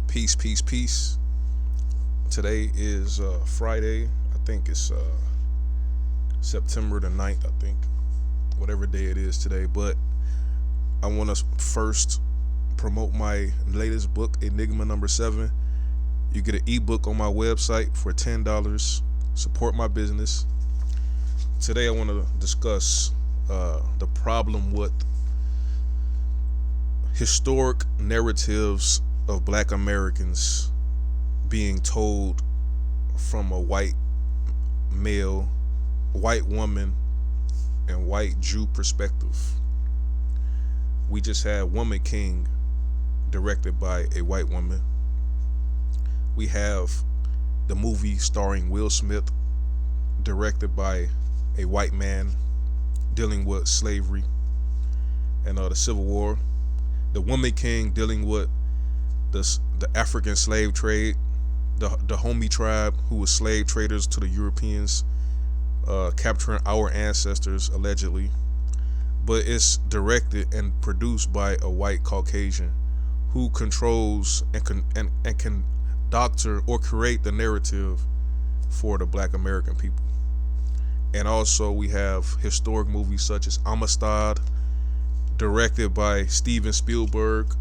Peace, peace, peace. Today is Friday. I think it's September the 9th, I think. Whatever day it is today. But I want to first promote my latest book, Enigma Number 7. You get an ebook on my website for $10. Support my business. Today I want to discuss the problem with historic narratives of black Americans being told from a white male, white woman, and white Jew perspective. We just had Woman King, directed by a white woman. We have the movie starring Will Smith, directed by a white man, dealing with slavery and the Civil War. The Woman King, dealing with the African slave trade, the Homie tribe, who was slave traders to the Europeans, capturing our ancestors allegedly. But it's directed and produced by a white Caucasian who controls and can doctor or create the narrative for the black American people. And also we have historic movies such as Amistad, directed by Steven Spielberg,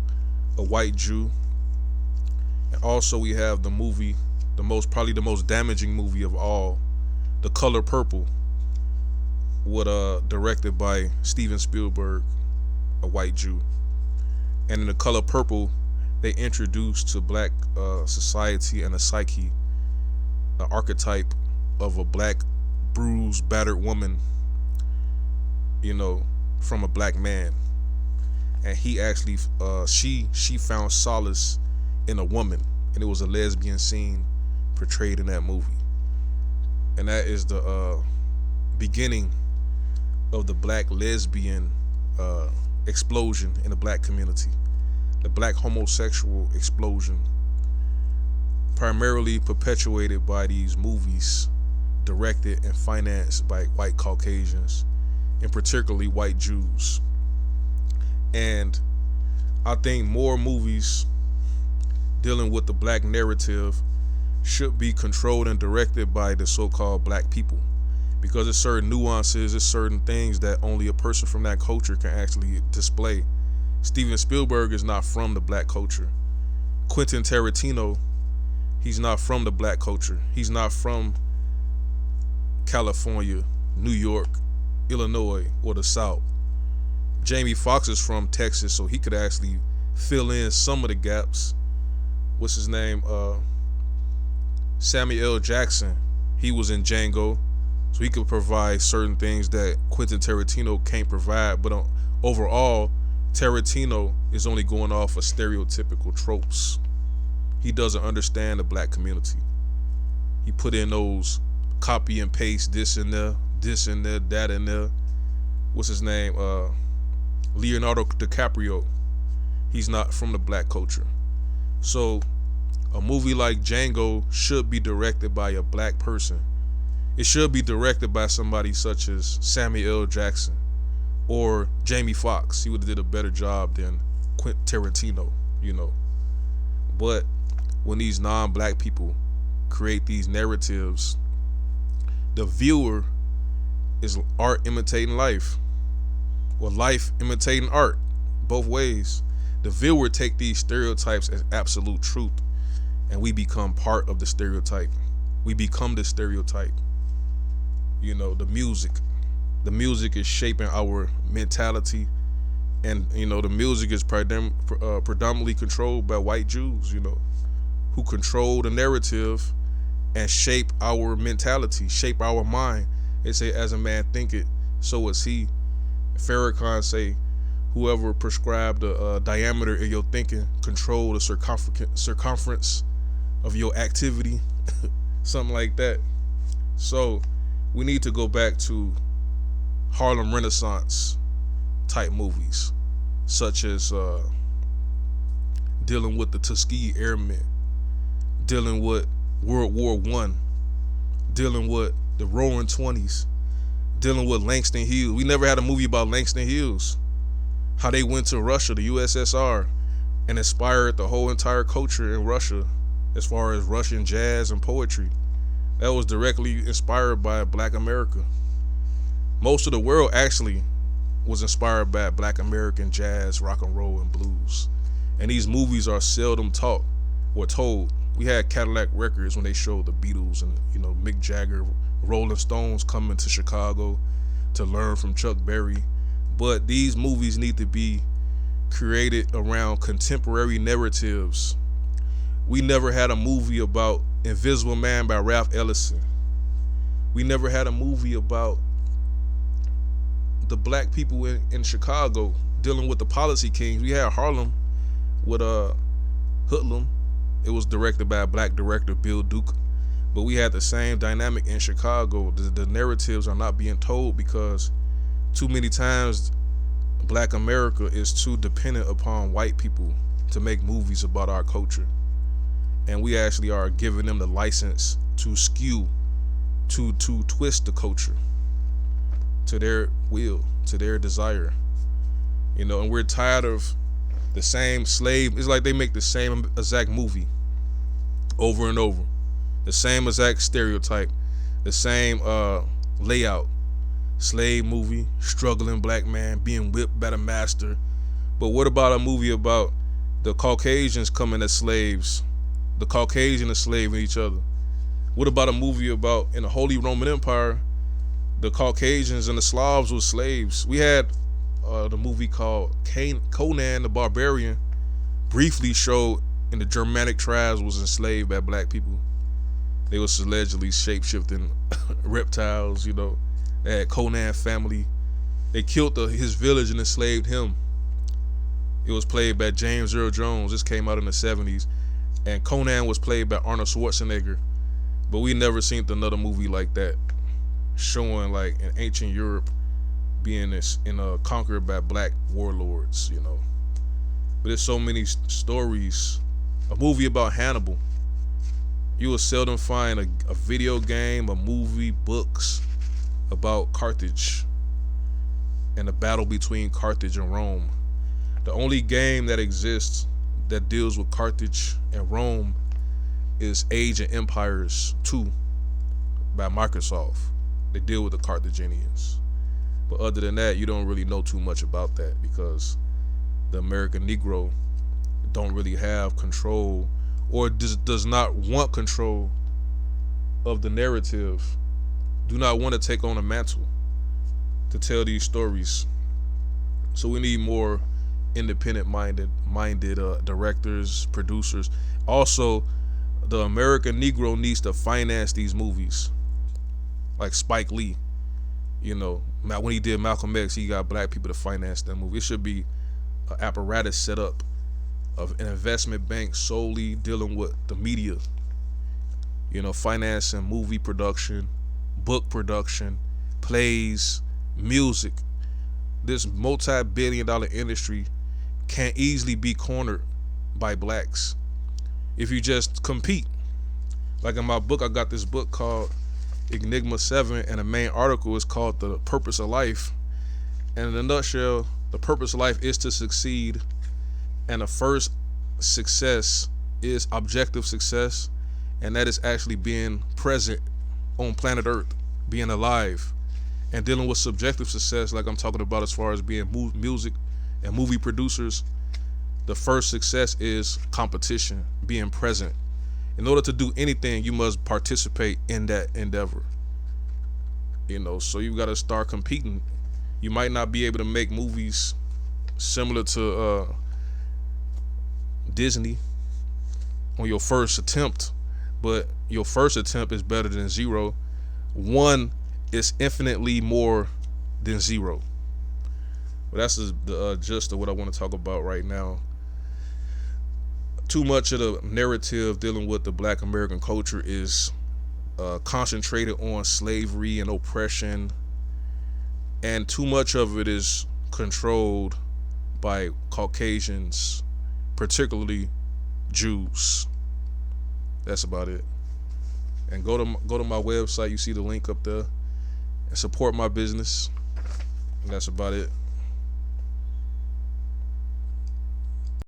a white Jew. And also we have the movie, probably the most damaging movie of all, The Color Purple, directed by Steven Spielberg, a white Jew. And in The Color Purple, they introduced to black society and a psyche an archetype of a black, bruised, battered woman, from a black man. And he actually, she found solace in a woman, and it was a lesbian scene portrayed in that movie. And that is the beginning of the black lesbian explosion in the black community, the black homosexual explosion, primarily perpetuated by these movies directed and financed by white Caucasians, and particularly white Jews. And I think more movies dealing with the black narrative should be controlled and directed by the so-called black people, because there's certain nuances, there's certain things that only a person from that culture can actually display. Steven Spielberg is not from the black culture. Quentin Tarantino, he's not from the black culture. He's not from California, New York, Illinois, or the South. Jamie Foxx is from Texas, so he could actually fill in some of the gaps. What's his name? Samuel L. Jackson. He was in Django, so he could provide certain things that Quentin Tarantino can't provide. But overall, Tarantino is only going off of stereotypical tropes. He doesn't understand the black community. He put in those copy and paste, this in there, that in there. What's his name? Leonardo DiCaprio. He's not from the black culture. So a movie like Django should be directed by a black person. It should be directed by somebody such as Samuel L. Jackson or Jamie Foxx. He would have did a better job than Quentin Tarantino, But when these non-black people create these narratives, the viewer is art imitating life, or life imitating art, both ways. The viewer take these stereotypes as absolute truth, and we become part of the stereotype. We become the stereotype. The music is shaping our mentality, and the music is predominantly controlled by white Jews, who control the narrative and shape our mentality, shape our mind. They say, as a man thinketh, so is he. Farrakhan say, whoever prescribed the diameter of your thinking control the circumference of your activity, something like that. So we need to go back to Harlem Renaissance type movies, such as dealing with the Tuskegee Airmen, dealing with World War One, dealing with the Roaring Twenties, dealing with Langston Hughes. We never had a movie about Langston Hughes, how they went to Russia, the USSR, and inspired the whole entire culture in Russia as far as Russian jazz and poetry. That was directly inspired by Black America. Most of the world actually was inspired by Black American jazz, rock and roll, and blues. And these movies are seldom taught or told. We had Cadillac Records when they showed the Beatles and Mick Jagger, Rolling Stones coming to Chicago to learn from Chuck Berry. But these movies need to be created around contemporary narratives. We never had a movie about Invisible Man by Ralph Ellison. We never had a movie about the black people in Chicago dealing with the policy kings. We had Harlem with Hoodlum. It was directed by a black director, Bill Duke. But we had the same dynamic in Chicago. The narratives are not being told because too many times Black America is too dependent upon white people to make movies about our culture. And we actually are giving them the license to skew, to twist the culture to their will, to their desire. And we're tired of the same slave. It's like they make the same exact movie over and over. The same exact stereotype, the same layout. Slave movie, struggling black man being whipped by the master. But what about a movie about the Caucasians coming as slaves, the Caucasian enslaving each other? What about a movie about in the Holy Roman Empire, the Caucasians and the Slavs were slaves? We had the movie called Conan the Barbarian, briefly showed in the Germanic tribes was enslaved by black people. They was allegedly shape-shifting reptiles, They had Conan family. They killed his village and enslaved him. It was played by James Earl Jones. This came out in the 70s. And Conan was played by Arnold Schwarzenegger. But we never seen another movie like that, showing like in ancient Europe being conquered by black warlords, But there's so many stories. A movie about Hannibal. You will seldom find a video game, a movie, books about Carthage and the battle between Carthage and Rome. The only game that exists that deals with Carthage and Rome is Age of Empires 2 by Microsoft. They deal with the Carthaginians. But other than that, you don't really know too much about that because the American Negro don't really have control or does not want control of the narrative, do not want to take on a mantle to tell these stories. So we need more independent minded directors, producers. Also, the American Negro needs to finance these movies, like Spike Lee. When he did Malcolm X, he got black people to finance that movie. It should be an apparatus set up of an investment bank solely dealing with the media, financing movie production, book production, plays, music. This multi-billion-dollar industry can easily be cornered by blacks if you just compete. Like in my book, I got this book called Enigma 7, and the main article is called The Purpose of Life. And in a nutshell, the purpose of life is to succeed, and the first success is objective success, and that is actually being present on planet Earth, being alive, and dealing with subjective success like I'm talking about as far as being music and movie producers. The first success is competition, being present. In order to do anything, you must participate in that endeavor. So you got to start competing. You might not be able to make movies similar to Disney on your first attempt, but your first attempt is better than zero. One is infinitely more than zero. But that's the gist of what I want to talk about right now. Too much of the narrative dealing with the Black American culture is concentrated on slavery and oppression, and too much of it is controlled by Caucasians, particularly Jews. That's about it. And go to my website. You see the link up there, and support my business. And that's about it.